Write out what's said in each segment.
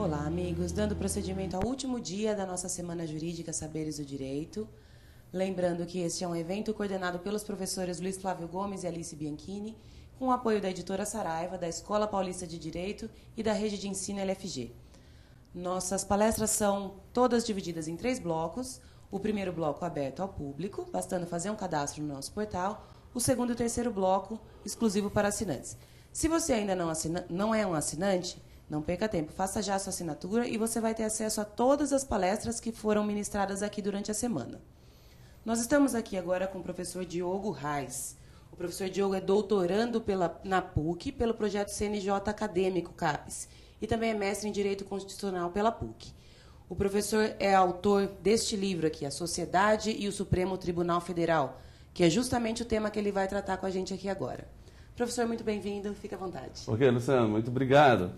Olá, amigos. Dando procedimento ao último dia da nossa Semana Jurídica Saberes do Direito. Lembrando que este é um evento coordenado pelos professores Luiz Flávio Gomes e Alice Bianchini, com o apoio da editora Saraiva, da Escola Paulista de Direito e da Rede de Ensino LFG. Nossas palestras são todas divididas em 3 blocos. O primeiro bloco aberto ao público, bastando fazer um cadastro no nosso portal. O segundo e o terceiro bloco, exclusivo para assinantes. Se você ainda não é um assinante, não perca tempo, faça já a sua assinatura e você vai ter acesso a todas as palestras que foram ministradas aqui durante a semana. Nós estamos aqui agora com o professor Diogo Reis. O professor Diogo é doutorando na PUC, pelo projeto CNJ Acadêmico CAPES, e também é mestre em Direito Constitucional pela PUC. O professor é autor deste livro aqui, A Sociedade e o Supremo Tribunal Federal, que é justamente o tema que ele vai tratar com a gente aqui agora. Professor, muito bem-vindo, fique à vontade. Ok, Luciano, muito obrigado.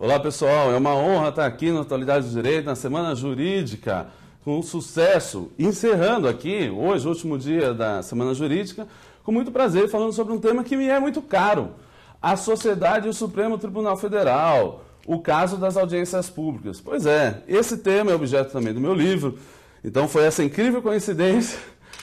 Olá, pessoal, é uma honra estar aqui na Atualidade do Direito, na Semana Jurídica, com sucesso, encerrando aqui, hoje, o último dia da Semana Jurídica, com muito prazer, falando sobre um tema que me é muito caro, a sociedade e o Supremo Tribunal Federal, o caso das audiências públicas. Pois é, esse tema é objeto também do meu livro, então foi essa incrível coincidência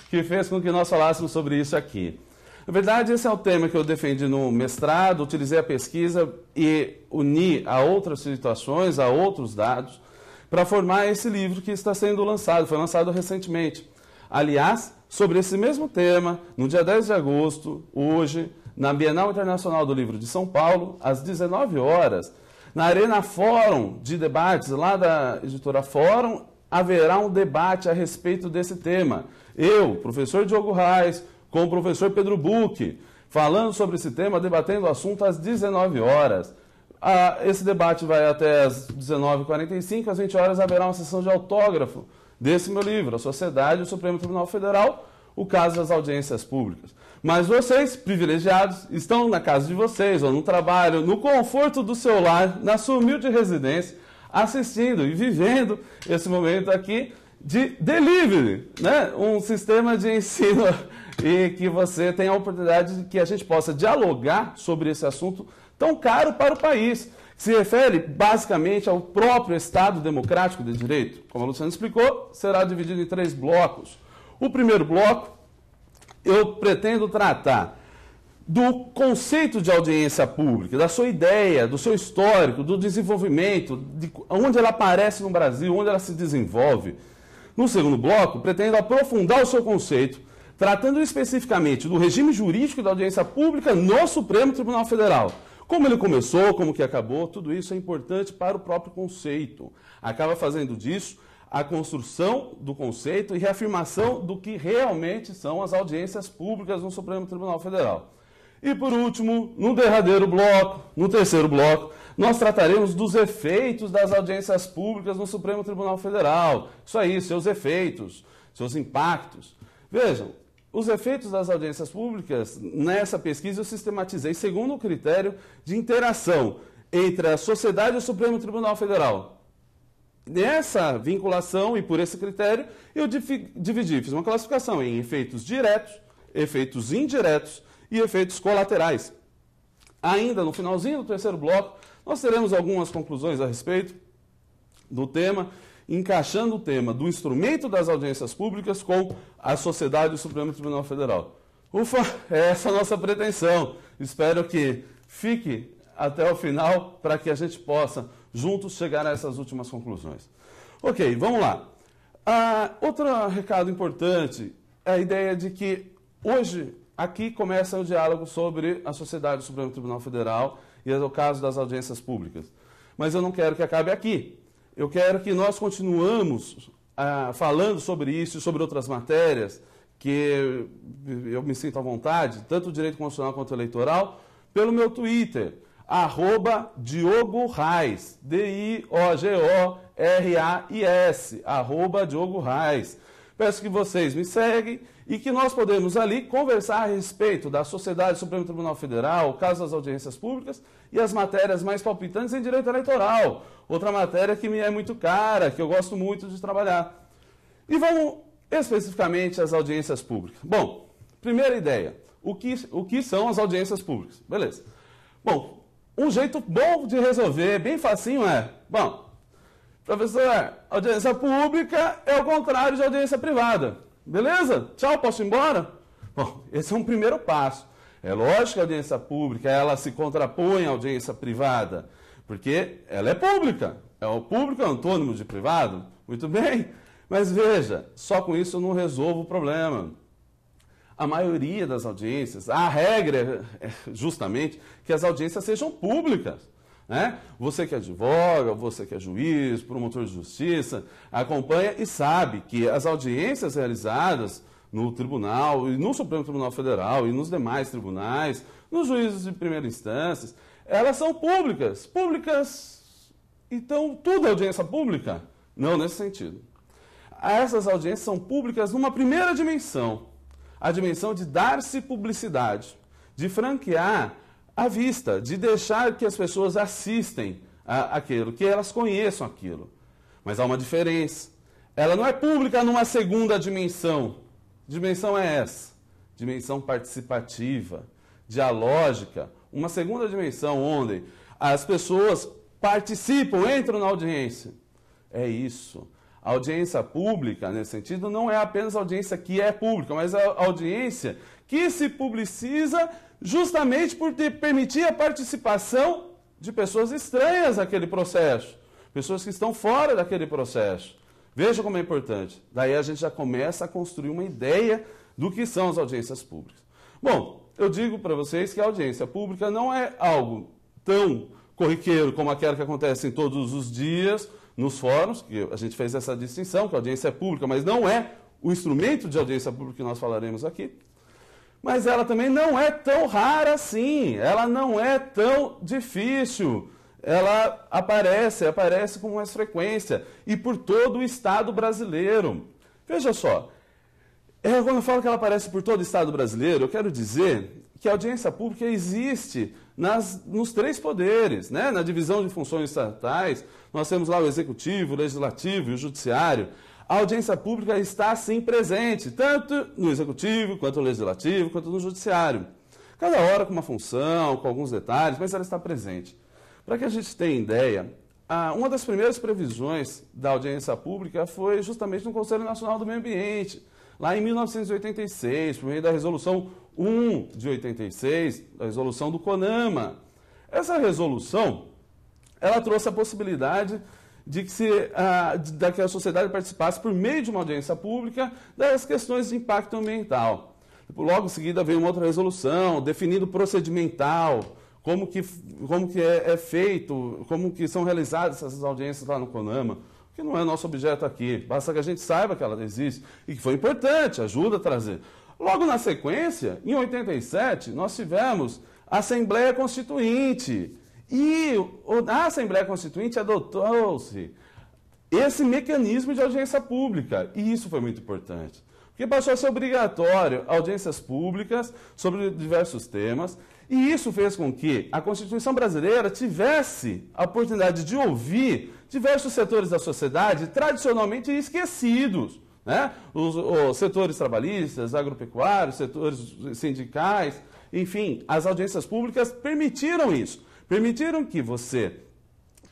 que fez com que nós falássemos sobre isso aqui. Na verdade, esse é o tema que eu defendi no mestrado, utilizei a pesquisa e uni a outras situações, a outros dados, para formar esse livro que está sendo lançado, foi lançado recentemente. Aliás, sobre esse mesmo tema, no dia 10 de agosto, hoje, na Bienal Internacional do Livro de São Paulo, às 19 horas, na Arena Fórum de Debates, lá da editora Fórum, haverá um debate a respeito desse tema. Eu, professor Diogo Reis, com o professor Pedro Buch, falando sobre esse tema, debatendo o assunto às 19 horas. Esse debate vai até às 19h45, às 20 horas haverá uma sessão de autógrafo desse meu livro, A Sociedade e o Supremo Tribunal Federal, o caso das audiências públicas. Mas vocês, privilegiados, estão na casa de vocês, ou no trabalho, no conforto do seu lar, na sua humilde residência, assistindo e vivendo esse momento aqui de delivery, né? Um sistema de ensino e que você tenha a oportunidade de que a gente possa dialogar sobre esse assunto tão caro para o país, que se refere basicamente ao próprio Estado Democrático de Direito. Como a Luciana explicou, será dividido em 3 blocos. O primeiro bloco, eu pretendo tratar do conceito de audiência pública, da sua ideia, do seu histórico, do desenvolvimento, de onde ela aparece no Brasil, onde ela se desenvolve. No segundo bloco, pretendo aprofundar o seu conceito, tratando especificamente do regime jurídico da audiência pública no Supremo Tribunal Federal. Como ele começou, como que acabou, tudo isso é importante para o próprio conceito. Acaba fazendo disso a construção do conceito e reafirmação do que realmente são as audiências públicas no Supremo Tribunal Federal. E por último, no derradeiro bloco, no terceiro bloco, nós trataremos dos efeitos das audiências públicas no Supremo Tribunal Federal. Isso aí, seus efeitos, seus impactos. Vejam, os efeitos das audiências públicas, nessa pesquisa eu sistematizei segundo o critério de interação entre a sociedade e o Supremo Tribunal Federal. Nessa vinculação e por esse critério, eu dividi, fiz uma classificação em efeitos diretos, efeitos indiretos e efeitos colaterais. Ainda no finalzinho do terceiro bloco, nós teremos algumas conclusões a respeito do tema, encaixando o tema do instrumento das audiências públicas com a sociedade e o Supremo Tribunal Federal. Ufa, é essa a nossa pretensão. Espero que fique até o final para que a gente possa juntos chegar a essas últimas conclusões. Ok, vamos lá. Outro recado importante é a ideia de que hoje aqui começa o diálogo sobre a sociedade do Supremo Tribunal Federal e é o caso das audiências públicas. Mas eu não quero que acabe aqui. Eu quero que nós continuamos falando sobre isso e sobre outras matérias, que eu me sinto à vontade, tanto o direito constitucional quanto o eleitoral, pelo meu Twitter, @Diogo Reis, DIOGORAIS, @Diogo Reis. Peço que vocês me seguem e que nós podemos ali conversar a respeito da sociedade do Supremo Tribunal Federal, o caso das audiências públicas e as matérias mais palpitantes em direito eleitoral. Outra matéria que me é muito cara, que eu gosto muito de trabalhar. E vamos especificamente às audiências públicas. Bom, primeira ideia, o que são as audiências públicas? Beleza. Bom, um jeito bom de resolver, bem facinho bom, Professor, audiência pública é o contrário de audiência privada. Beleza? Tchau, posso ir embora? Bom, esse é um primeiro passo. É lógico que a audiência pública ela se contrapõe à audiência privada, porque ela é pública. O público é antônimo de privado. Muito bem. Mas veja, só com isso eu não resolvo o problema. A maioria das audiências, a regra é justamente que as audiências sejam públicas. Né? Você que advoga, você que é juiz, promotor de justiça, acompanha e sabe que as audiências realizadas no tribunal, e no Supremo Tribunal Federal, e nos demais tribunais, nos juízes de primeira instância, elas são públicas. Públicas, então tudo é audiência pública? Não nesse sentido. Essas audiências são públicas numa primeira dimensão, a dimensão de dar-se publicidade, de franquear à vista, de deixar que as pessoas assistem aquilo, que elas conheçam aquilo. Mas há uma diferença. Ela não é pública numa segunda dimensão. Que dimensão é essa? Dimensão participativa, dialógica, uma segunda dimensão onde as pessoas participam, entram na audiência. É isso. A audiência pública, nesse sentido, não é apenas a audiência que é pública, mas a audiência que se publiciza justamente por permitir a participação de pessoas estranhas àquele processo, pessoas que estão fora daquele processo. Veja como é importante. Daí a gente já começa a construir uma ideia do que são as audiências públicas. Bom, eu digo para vocês que a audiência pública não é algo tão corriqueiro como aquela que acontece em todos os dias nos fóruns, que a gente fez essa distinção, que a audiência é pública, mas não é o instrumento de audiência pública que nós falaremos aqui. Mas ela também não é tão rara assim, ela não é tão difícil. Ela aparece com mais frequência e por todo o Estado brasileiro. Veja só, quando eu falo que ela aparece por todo o Estado brasileiro, eu quero dizer que a audiência pública existe nos três poderes, né? Na divisão de funções estatais, nós temos lá o Executivo, o Legislativo e o Judiciário. A audiência pública está, sim, presente, tanto no Executivo, quanto no Legislativo, quanto no Judiciário. Cada hora com uma função, com alguns detalhes, mas ela está presente. Para que a gente tenha ideia, uma das primeiras previsões da audiência pública foi justamente no Conselho Nacional do Meio Ambiente, lá em 1986, por meio da Resolução 1 de 86, a resolução do CONAMA. Essa resolução, ela trouxe a possibilidade de que a sociedade participasse por meio de uma audiência pública das questões de impacto ambiental. Logo em seguida veio uma outra resolução definindo procedimental, como que é feito, como que são realizadas essas audiências lá no CONAMA, que não é nosso objeto aqui, basta que a gente saiba que ela existe e que foi importante, ajuda a trazer. Logo na sequência, em 87, nós tivemos a Assembleia Constituinte. E a Assembleia Constituinte adotou-se esse mecanismo de audiência pública. E isso foi muito importante. Porque passou a ser obrigatório audiências públicas sobre diversos temas. E isso fez com que a Constituição brasileira tivesse a oportunidade de ouvir diversos setores da sociedade tradicionalmente esquecidos. Né? Os setores trabalhistas, agropecuários, setores sindicais, enfim, as audiências públicas permitiram isso. Permitiram que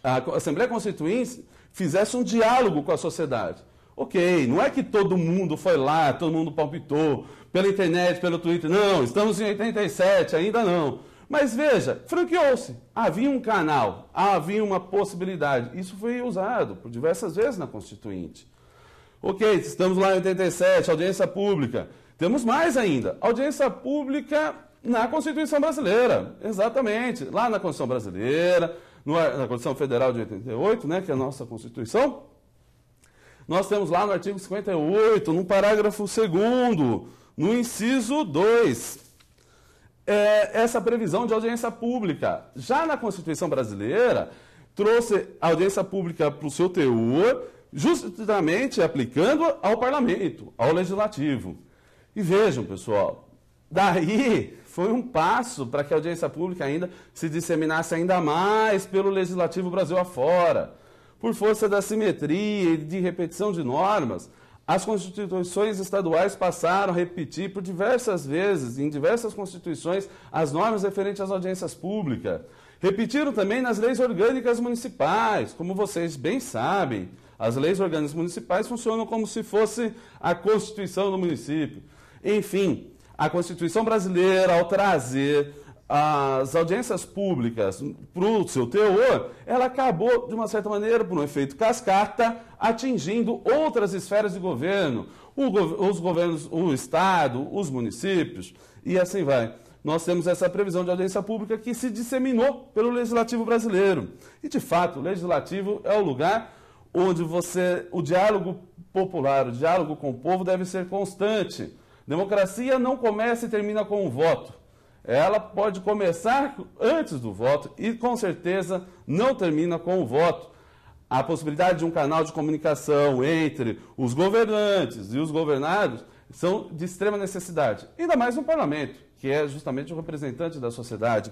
a Assembleia Constituinte, fizesse um diálogo com a sociedade. Ok, não é que todo mundo foi lá, todo mundo palpitou, pela internet, pelo Twitter. Não, estamos em 87, ainda não. Mas veja, franqueou-se. Havia um canal, havia uma possibilidade. Isso foi usado por diversas vezes na Constituinte. Ok, estamos lá em 87, audiência pública. Temos mais ainda, audiência pública na Constituição Brasileira, exatamente. Lá na Constituição Brasileira, na Constituição Federal de 88, né, que é a nossa Constituição, nós temos lá no artigo 58, no parágrafo 2º, no inciso 2, essa previsão de audiência pública. Já na Constituição Brasileira, trouxe a audiência pública para o seu teor, justamente aplicando ao Parlamento, ao Legislativo. E vejam, pessoal, daí foi um passo para que a audiência pública ainda se disseminasse ainda mais pelo Legislativo Brasil afora. Por força da simetria e de repetição de normas, as constituições estaduais passaram a repetir por diversas vezes, em diversas constituições, as normas referentes às audiências públicas. Repetiram também nas leis orgânicas municipais, como vocês bem sabem. As leis orgânicas municipais funcionam como se fosse a Constituição do município. Enfim, a Constituição brasileira, ao trazer as audiências públicas para o seu teor, ela acabou, de uma certa maneira, por um efeito cascata, atingindo outras esferas de governo, os governos, o Estado, os municípios, e assim vai. Nós temos essa previsão de audiência pública que se disseminou pelo Legislativo brasileiro. E, de fato, o Legislativo é o lugar onde o diálogo popular, o diálogo com o povo deve ser constante. Democracia não começa e termina com o voto. Ela pode começar antes do voto e, com certeza, não termina com o voto. A possibilidade de um canal de comunicação entre os governantes e os governados são de extrema necessidade, ainda mais no parlamento, que é justamente o representante da sociedade.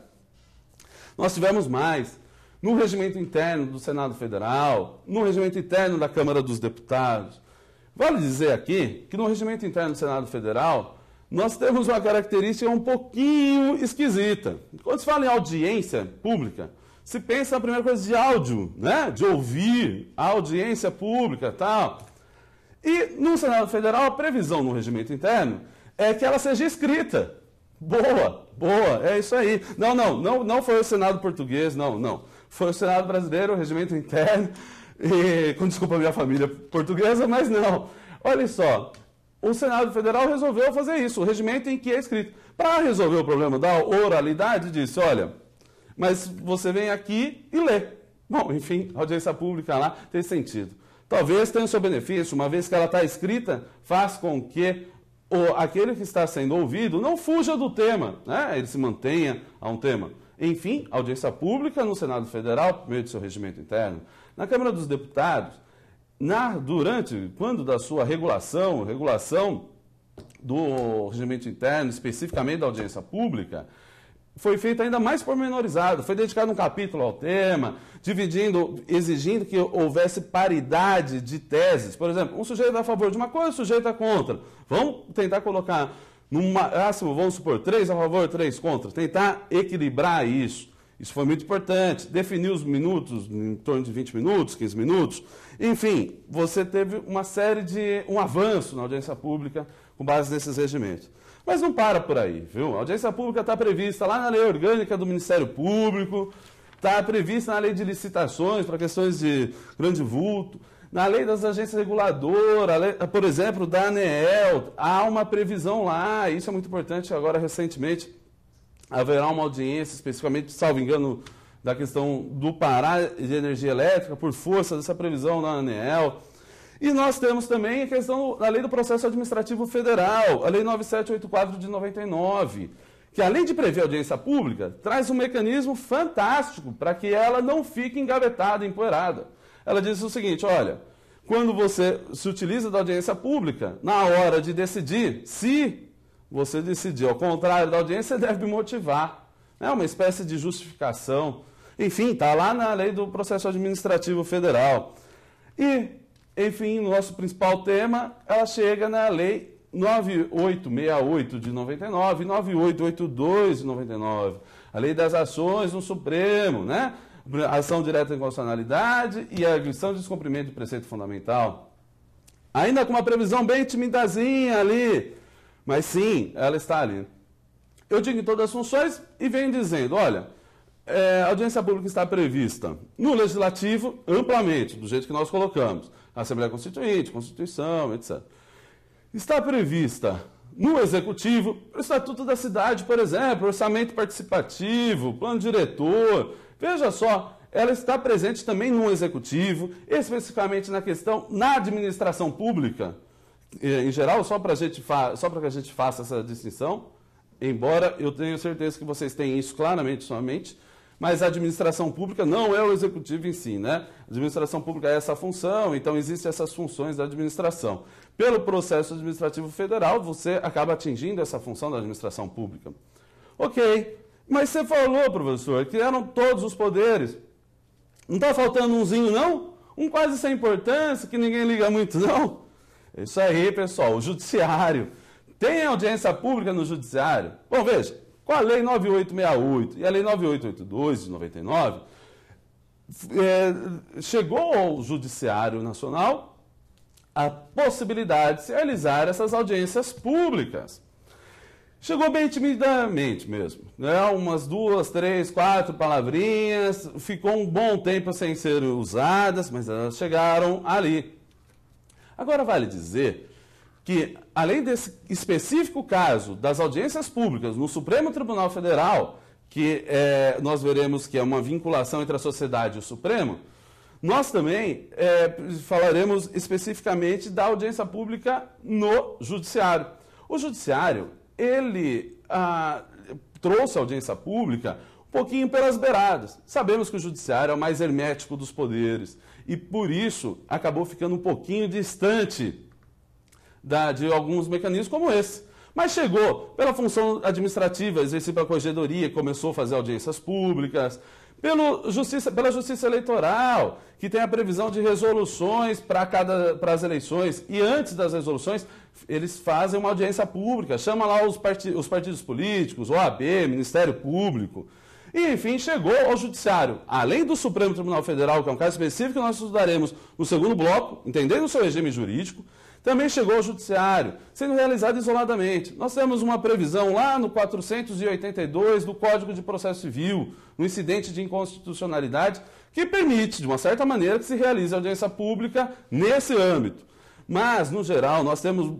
Nós tivemos mais no regimento interno do Senado Federal, no regimento interno da Câmara dos Deputados. Vale dizer aqui que no regimento interno do Senado Federal, nós temos uma característica um pouquinho esquisita. Quando se fala em audiência pública, se pensa na primeira coisa de áudio, né? De ouvir a audiência pública e tal. E no Senado Federal, a previsão no regimento interno é que ela seja escrita. Boa, é isso aí. Não foi o Senado português, não. Foi o Senado brasileiro, o regimento interno, e, com desculpa a minha família portuguesa, mas não. Olha só. O Senado Federal resolveu fazer isso, o regimento em que é escrito. Para resolver o problema da oralidade, disse, olha, mas você vem aqui e lê. Bom, enfim, a audiência pública lá tem sentido. Talvez tenha o seu benefício, uma vez que ela está escrita, faz com que aquele que está sendo ouvido não fuja do tema, né? Ele se mantenha a um tema. Enfim, audiência pública no Senado Federal, por meio do seu regimento interno. Na Câmara dos Deputados, quando da sua regulação do regimento interno, especificamente da audiência pública, foi feito ainda mais pormenorizado, foi dedicado um capítulo ao tema, exigindo que houvesse paridade de teses. Por exemplo, um sujeito a favor de uma coisa, um sujeito a contra. Vamos tentar colocar, no máximo, vamos supor, 3 a favor, 3 contra, tentar equilibrar isso. Isso foi muito importante. Definir os minutos, em torno de 20 minutos, 15 minutos. Enfim, você teve um avanço na audiência pública com base nesses regimentos. Mas não para por aí, viu? A audiência pública está prevista lá na lei orgânica do Ministério Público, está prevista na lei de licitações para questões de grande vulto, na lei das agências reguladoras, por exemplo, da ANEEL, há uma previsão lá, isso é muito importante. Agora, recentemente, haverá uma audiência, especificamente, salvo engano, da questão do Pará de energia elétrica, por força dessa previsão da ANEEL. E nós temos também a questão da Lei do Processo Administrativo Federal, a Lei 9784 de 99, que além de prever audiência pública, traz um mecanismo fantástico para que ela não fique engavetada, empoeirada. Ela diz o seguinte, olha, quando você se utiliza da audiência pública, na hora de decidir, se você decidir ao contrário da audiência, você deve motivar. É uma espécie de justificação. Enfim, está lá na Lei do Processo Administrativo Federal. E, enfim, o nosso principal tema, ela chega na Lei 9868 de 99 e 9882 de 99. A Lei das Ações no Supremo, né? Ação direta de inconstitucionalidade e a arguição de descumprimento de preceito fundamental. Ainda com uma previsão bem timidazinha ali, mas sim, ela está ali. Eu digo em todas as funções e venho dizendo, olha, a audiência pública está prevista no Legislativo amplamente, do jeito que nós colocamos. Assembleia Constituinte, Constituição, etc. Está prevista no Executivo, o Estatuto da Cidade, por exemplo, orçamento participativo, plano diretor. Veja só, ela está presente também no Executivo, especificamente na administração pública, em geral, só para que a gente faça essa distinção, embora eu tenha certeza que vocês têm isso claramente somente, mas a administração pública não é o Executivo em si, né? A administração pública é essa função, então existem essas funções da administração. Pelo processo administrativo federal, você acaba atingindo essa função da administração pública. Ok, mas você falou, professor, que eram todos os poderes. Não está faltando umzinho, não? Um quase sem importância, que ninguém liga muito, não? É isso aí, pessoal, o judiciário. Tem audiência pública no judiciário? Bom, veja, Com a Lei 9868 e a Lei 9882 de 99, chegou ao Judiciário Nacional a possibilidade de se realizar essas audiências públicas. Chegou bem timidamente mesmo, né? Umas 2, 3, 4 palavrinhas, ficou um bom tempo sem ser usadas, mas elas chegaram ali. Agora vale dizer que, além desse específico caso das audiências públicas no Supremo Tribunal Federal, que nós veremos que é uma vinculação entre a sociedade e o Supremo, nós também falaremos especificamente da audiência pública no Judiciário. O Judiciário, ele trouxe a audiência pública um pouquinho pelas beiradas. Sabemos que o Judiciário é o mais hermético dos poderes e, por isso, acabou ficando um pouquinho distante de alguns mecanismos como esse. Mas chegou pela função administrativa, exercida pela Corregedoria, que começou a fazer audiências públicas, pela Justiça Eleitoral, que tem a previsão de resoluções para as eleições, e antes das resoluções, eles fazem uma audiência pública, chamam lá os partidos políticos, OAB, Ministério Público, e, enfim, chegou ao Judiciário. Além do Supremo Tribunal Federal, que é um caso específico que nós estudaremos no segundo bloco, entendendo o seu regime jurídico, também chegou ao Judiciário, sendo realizado isoladamente. Nós temos uma previsão lá no 482 do Código de Processo Civil, no incidente de inconstitucionalidade, que permite, de uma certa maneira, que se realize a audiência pública nesse âmbito. Mas, no geral,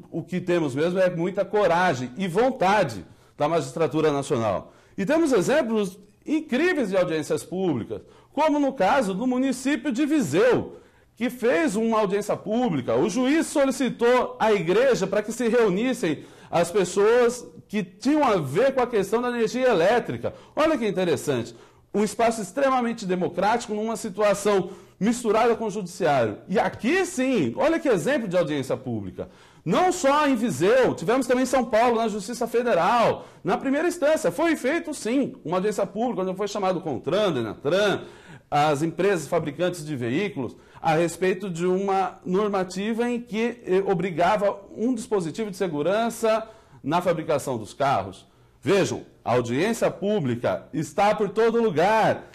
o que temos mesmo é muita coragem e vontade da magistratura nacional. E temos exemplos incríveis de audiências públicas, como no caso do município de Viseu, que fez uma audiência pública. O juiz solicitou à igreja para que se reunissem as pessoas que tinham a ver com a questão da energia elétrica. Olha que interessante, um espaço extremamente democrático numa situação misturada com o judiciário. E aqui sim, olha que exemplo de audiência pública. Não só em Viseu, tivemos também em São Paulo, na Justiça Federal. Na primeira instância, foi feito sim uma audiência pública, onde foi chamado o CONTRAN, DENATRAN, as empresas fabricantes de veículos, a respeito de uma normativa em que obrigava um dispositivo de segurança na fabricação dos carros. Vejam, a audiência pública está por todo lugar,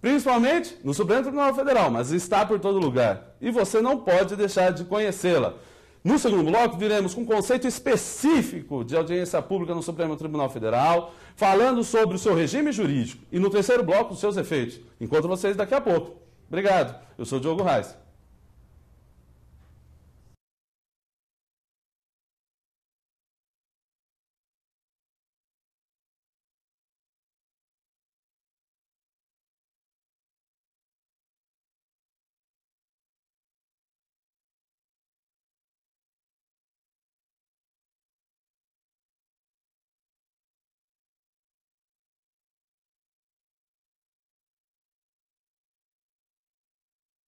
principalmente no Supremo Tribunal Federal, mas está por todo lugar. E você não pode deixar de conhecê-la. No segundo bloco, viremos com um conceito específico de audiência pública no Supremo Tribunal Federal, falando sobre o seu regime jurídico. E no terceiro bloco, os seus efeitos. Encontro vocês daqui a pouco. Obrigado. Eu sou o Diogo Reis.